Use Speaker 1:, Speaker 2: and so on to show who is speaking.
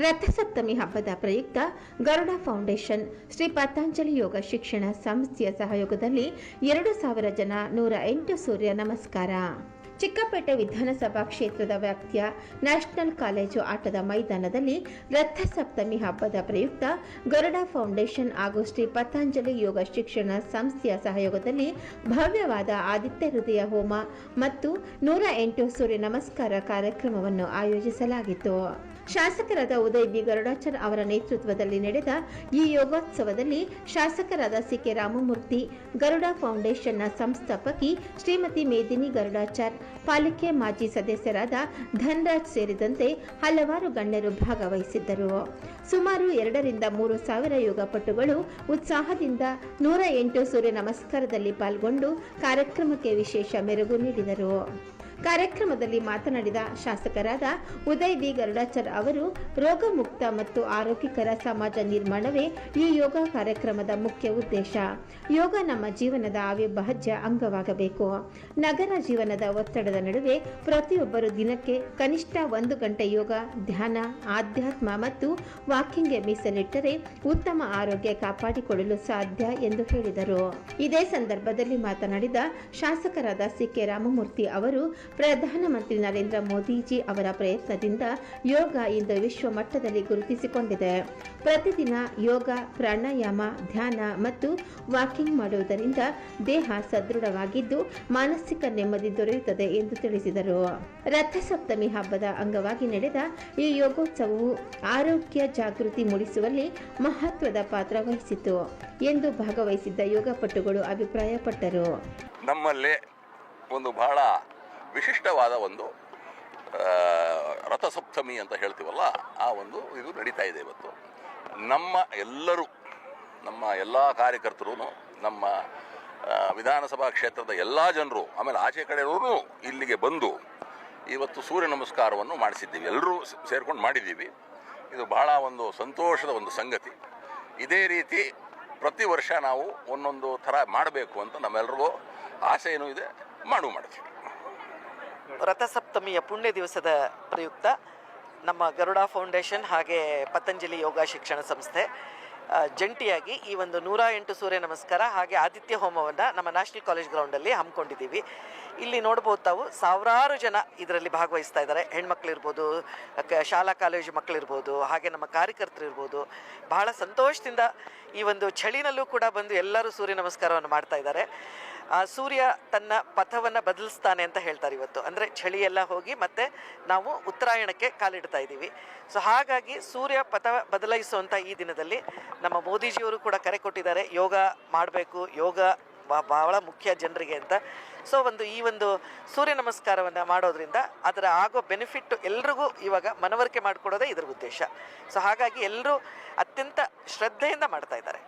Speaker 1: ರಥಸಪ್ತಮಿ ಹಬ್ಬದ ಪ್ರಯುಕ್ತ ಗರುಡ ಫೌಂಡೇಶನ್ ಶ್ರೀ ಪತಂಜಲಿ ಯೋಗ ಶಿಕ್ಷಣ ಸಂಸ್ಥೆಯ ಸಹಯೋಗದಲ್ಲಿ 2000 ಜನ 108 ಸೂರ್ಯ ನಮಸ್ಕಾರ. ಚಿಕ್ಕಪೇಟೆ ವಿಧಾನಸಭಾ ಕ್ಷೇತ್ರದ ವ್ಯಾಪ್ತಿಯ ನ್ಯಾಷನಲ್ ಕಾಲೇಜು ಆಟದ ಮೈದಾನದಲ್ಲಿ ರಥಸಪ್ತಮಿ ಹಬ್ಬದ ಪ್ರಯುಕ್ತ ಗರುಡ ಫೌಂಡೇಶನ್ ಹಾಗೂ ಶ್ರೀ ಪತಂಜಲಿ ಯೋಗ ಶಿಕ್ಷಣ ಸಂಸ್ಥೆಯ ಸಹಯೋಗದಲ್ಲಿ ಭವ್ಯವಾದ ಆದಿತ್ಯ ಹೃದಯ ಹೋಮ ಮತ್ತು 108 ಸೂರ್ಯ ನಮಸ್ಕಾರ ಕಾರ್ಯಕ್ರಮವನ್ನು ಆಯೋಜಿಸಲಾಗಿತ್ತು. ಶಾಸಕರಾದ ಉದಯ್ ಬಿ ಗರುಡಾಚಾರ್ ಅವರ ನೇತೃತ್ವದಲ್ಲಿ ನಡೆದ ಈ ಯೋಗೋತ್ಸವದಲ್ಲಿ ಶಾಸಕರಾದ ಸಿ.ಕೆ. ರಾಮಮೂರ್ತಿ, ಗರುಡ ಫೌಂಡೇಶನ್ನ ಸಂಸ್ಥಾಪಕಿ ಶ್ರೀಮತಿ ಮೇದಿನಿ ಗರುಡಾಚಾರ್, ಪಾಲಿಕೆ ಮಾಜಿ ಸದಸ್ಯರಾದ ಧನ್ರಾಜ್ ಸೇರಿದಂತೆ ಹಲವಾರು ಗಣ್ಯರು ಭಾಗವಹಿಸಿದ್ದರು. ಸುಮಾರು 2 ರಿಂದ 3 ಸಾವಿರ ಯೋಗಪಟುಗಳು ಉತ್ಸಾಹದಿಂದ 108 ಸೂರ್ಯ ನಮಸ್ಕಾರದಲ್ಲಿ ಪಾಲ್ಗೊಂಡು ಕಾರ್ಯಕ್ರಮಕ್ಕೆ ವಿಶೇಷ ಮೆರುಗು ನೀಡಿದರು. ಕಾರ್ಯಕ್ರಮದಲ್ಲಿ ಮಾತನಾಡಿದ ಶಾಸಕರಾದ ಉದಯ್ ಬಿ ಗರುಡಾಚಾರ್ ಅವರು, ರೋಗಮುಕ್ತ ಮತ್ತು ಆರೋಗ್ಯಕರ ಸಮಾಜ ನಿರ್ಮಾಣವೇ ಈ ಯೋಗ ಕಾರ್ಯಕ್ರಮದ ಮುಖ್ಯ ಉದ್ದೇಶ. ಯೋಗ ನಮ್ಮ ಜೀವನದ ಅವಿಭಾಜ್ಯ ಅಂಗವಾಗಬೇಕು. ನಗರ ಜೀವನದ ಒತ್ತಡದ ನಡುವೆ ಪ್ರತಿಯೊಬ್ಬರು ದಿನಕ್ಕೆ ಕನಿಷ್ಠ 1 ಗಂಟೆ ಯೋಗ, ಧ್ಯಾನ, ಆಧ್ಯಾತ್ಮ ಮತ್ತು ವಾಕಿಂಗ್ಗೆ ಮೀಸಲಿಟ್ಟರೆ ಉತ್ತಮ ಆರೋಗ್ಯ ಕಾಪಾಡಿಕೊಳ್ಳಲು ಸಾಧ್ಯ ಎಂದು ಹೇಳಿದರು. ಇದೇ ಸಂದರ್ಭದಲ್ಲಿ ಮಾತನಾಡಿದ ಶಾಸಕರಾದ ಸಿ.ಕೆ. ರಾಮಮೂರ್ತಿ ಅವರು, ಪ್ರಧಾನಮಂತ್ರಿ ನರೇಂದ್ರ ಮೋದಿಜಿ ಅವರ ಪ್ರಯತ್ನದಿಂದ ಯೋಗ ಇಂದು ವಿಶ್ವ ಮಟ್ಟದಲ್ಲಿ ಗುರುತಿಸಿಕೊಂಡಿದೆ. ಪ್ರತಿದಿನ ಯೋಗ, ಪ್ರಾಣಾಯಾಮ, ಧ್ಯಾನ ಮತ್ತು ವಾಕಿಂಗ್ ಮಾಡುವುದರಿಂದ ದೇಹ ಸದೃಢವಾಗಿದ್ದು ಮಾನಸಿಕ ನೆಮ್ಮದಿ ದೊರೆಯುತ್ತದೆ ಎಂದು ತಿಳಿಸಿದರು. ರಥಸಪ್ತಮಿ ಹಬ್ಬದ ಅಂಗವಾಗಿ ನಡೆದ ಈ ಯೋಗೋತ್ಸವವು ಆರೋಗ್ಯ ಜಾಗೃತಿ ಮೂಡಿಸುವಲ್ಲಿ ಮಹತ್ವದ ಪಾತ್ರ ವಹಿಸಿತು ಎಂದು ಭಾಗವಹಿಸಿದ್ದ ಯೋಗಪಟುಗಳು ಅಭಿಪ್ರಾಯಪಟ್ಟರು.
Speaker 2: ನಮ್ಮಲ್ಲಿ ಒಂದು ಬಹಳ ವಿಶಿಷ್ಟವಾದ ಒಂದು ರಥಸಪ್ತಮಿ ಅಂತ ಹೇಳ್ತೀವಲ್ಲ, ಆ ಒಂದು ಇದು ನಡೀತಾ ಇದೆ ಇವತ್ತು. ನಮ್ಮ ಎಲ್ಲ ಕಾರ್ಯಕರ್ತರು, ನಮ್ಮ ವಿಧಾನಸಭಾ ಕ್ಷೇತ್ರದ ಎಲ್ಲ ಜನರು, ಆಮೇಲೆ ಆಚೆ ಕಡೆಯವರು ಇಲ್ಲಿಗೆ ಬಂದು ಇವತ್ತು ಸೂರ್ಯ ನಮಸ್ಕಾರವನ್ನು ಮಾಡಿಸಿದ್ದೀವಿ. ಎಲ್ಲರೂ ಸೇರ್ಕೊಂಡು ಮಾಡಿದ್ದೀವಿ. ಇದು ಬಹಳ ಒಂದು ಸಂತೋಷದ ಒಂದು ಸಂಗತಿ. ಇದೇ ರೀತಿ ಪ್ರತಿ ವರ್ಷ ನಾವು ಒಂದೊಂದು ಥರ ಮಾಡಬೇಕು ಅಂತ ನಮ್ಮೆಲ್ಲರಿಗೂ ಆಸೆ ಏನೂ ಇದೆ, ಮಾಡ್ತೀವಿ.
Speaker 3: ರಥಸಪ್ತಮಿಯ ಪುಣ್ಯ ದಿವಸದ ಪ್ರಯುಕ್ತ ನಮ್ಮ ಗರುಡ ಫೌಂಡೇಶನ್ ಹಾಗೆ ಪತಂಜಲಿ ಯೋಗ ಶಿಕ್ಷಣ ಸಂಸ್ಥೆ ಜಂಟಿಯಾಗಿ ಈ ಒಂದು 108 ಸೂರ್ಯ ನಮಸ್ಕಾರ ಹಾಗೆ ಆದಿತ್ಯ ಹೋಮವನ್ನು ನಮ್ಮ ನ್ಯಾಷನಲ್ ಕಾಲೇಜ್ ಗ್ರೌಂಡಲ್ಲಿ ಹಮ್ಮಿಕೊಂಡಿದ್ದೀವಿ. ಇಲ್ಲಿ ನೋಡ್ಬೋದು ತಾವು, ಸಾವಿರಾರು ಜನ ಇದರಲ್ಲಿ ಭಾಗವಹಿಸ್ತಾ ಇದ್ದಾರೆ. ಹೆಣ್ಮಕ್ಳಿರ್ಬೋದು, ಶಾಲಾ ಕಾಲೇಜು ಮಕ್ಕಳಿರ್ಬೋದು, ಹಾಗೆ ನಮ್ಮ ಕಾರ್ಯಕರ್ತರು ಇರ್ಬೋದು. ಬಹಳ ಸಂತೋಷದಿಂದ ಈ ಒಂದು ಚಳಿನಲ್ಲೂ ಕೂಡ ಬಂದು ಎಲ್ಲರೂ ಸೂರ್ಯ ನಮಸ್ಕಾರವನ್ನು ಮಾಡ್ತಾ ಇದ್ದಾರೆ. ಸೂರ್ಯ ತನ್ನ ಪಥವನ್ನು ಬದಲಿಸ್ತಾನೆ ಅಂತ ಹೇಳ್ತಾರೆ ಇವತ್ತು. ಅಂದರೆ ಚಳಿಯೆಲ್ಲ ಹೋಗಿ ಮತ್ತೆ ನಾವು ಉತ್ತರಾಯಣಕ್ಕೆ ಕಾಲಿಡ್ತಾ ಇದ್ದೀವಿ. ಸೊ ಹಾಗಾಗಿ ಸೂರ್ಯ ಪಥ ಬದಲಾಯಿಸುವಂಥ ಈ ದಿನದಲ್ಲಿ ನಮ್ಮ ಮೋದಿಜಿಯವರು ಕೂಡ ಕರೆ ಕೊಟ್ಟಿದ್ದಾರೆ, ಯೋಗ ಮಾಡಬೇಕು, ಯೋಗ ಬಹಳ ಮುಖ್ಯ ಜನರಿಗೆ ಅಂತ. ಸೊ ಈ ಒಂದು ಸೂರ್ಯ ನಮಸ್ಕಾರವನ್ನು ಮಾಡೋದ್ರಿಂದ ಅದರ ಆಗೋ ಬೆನಿಫಿಟ್ ಎಲ್ರಿಗೂ ಇವಾಗ ಮನವರಿಕೆ ಮಾಡಿಕೊಡೋದೇ ಇದರ ಉದ್ದೇಶ. ಸೊ ಹಾಗಾಗಿ ಎಲ್ಲರೂ ಅತ್ಯಂತ ಶ್ರದ್ಧೆಯಿಂದ ಮಾಡ್ತಾ ಇದ್ದಾರೆ.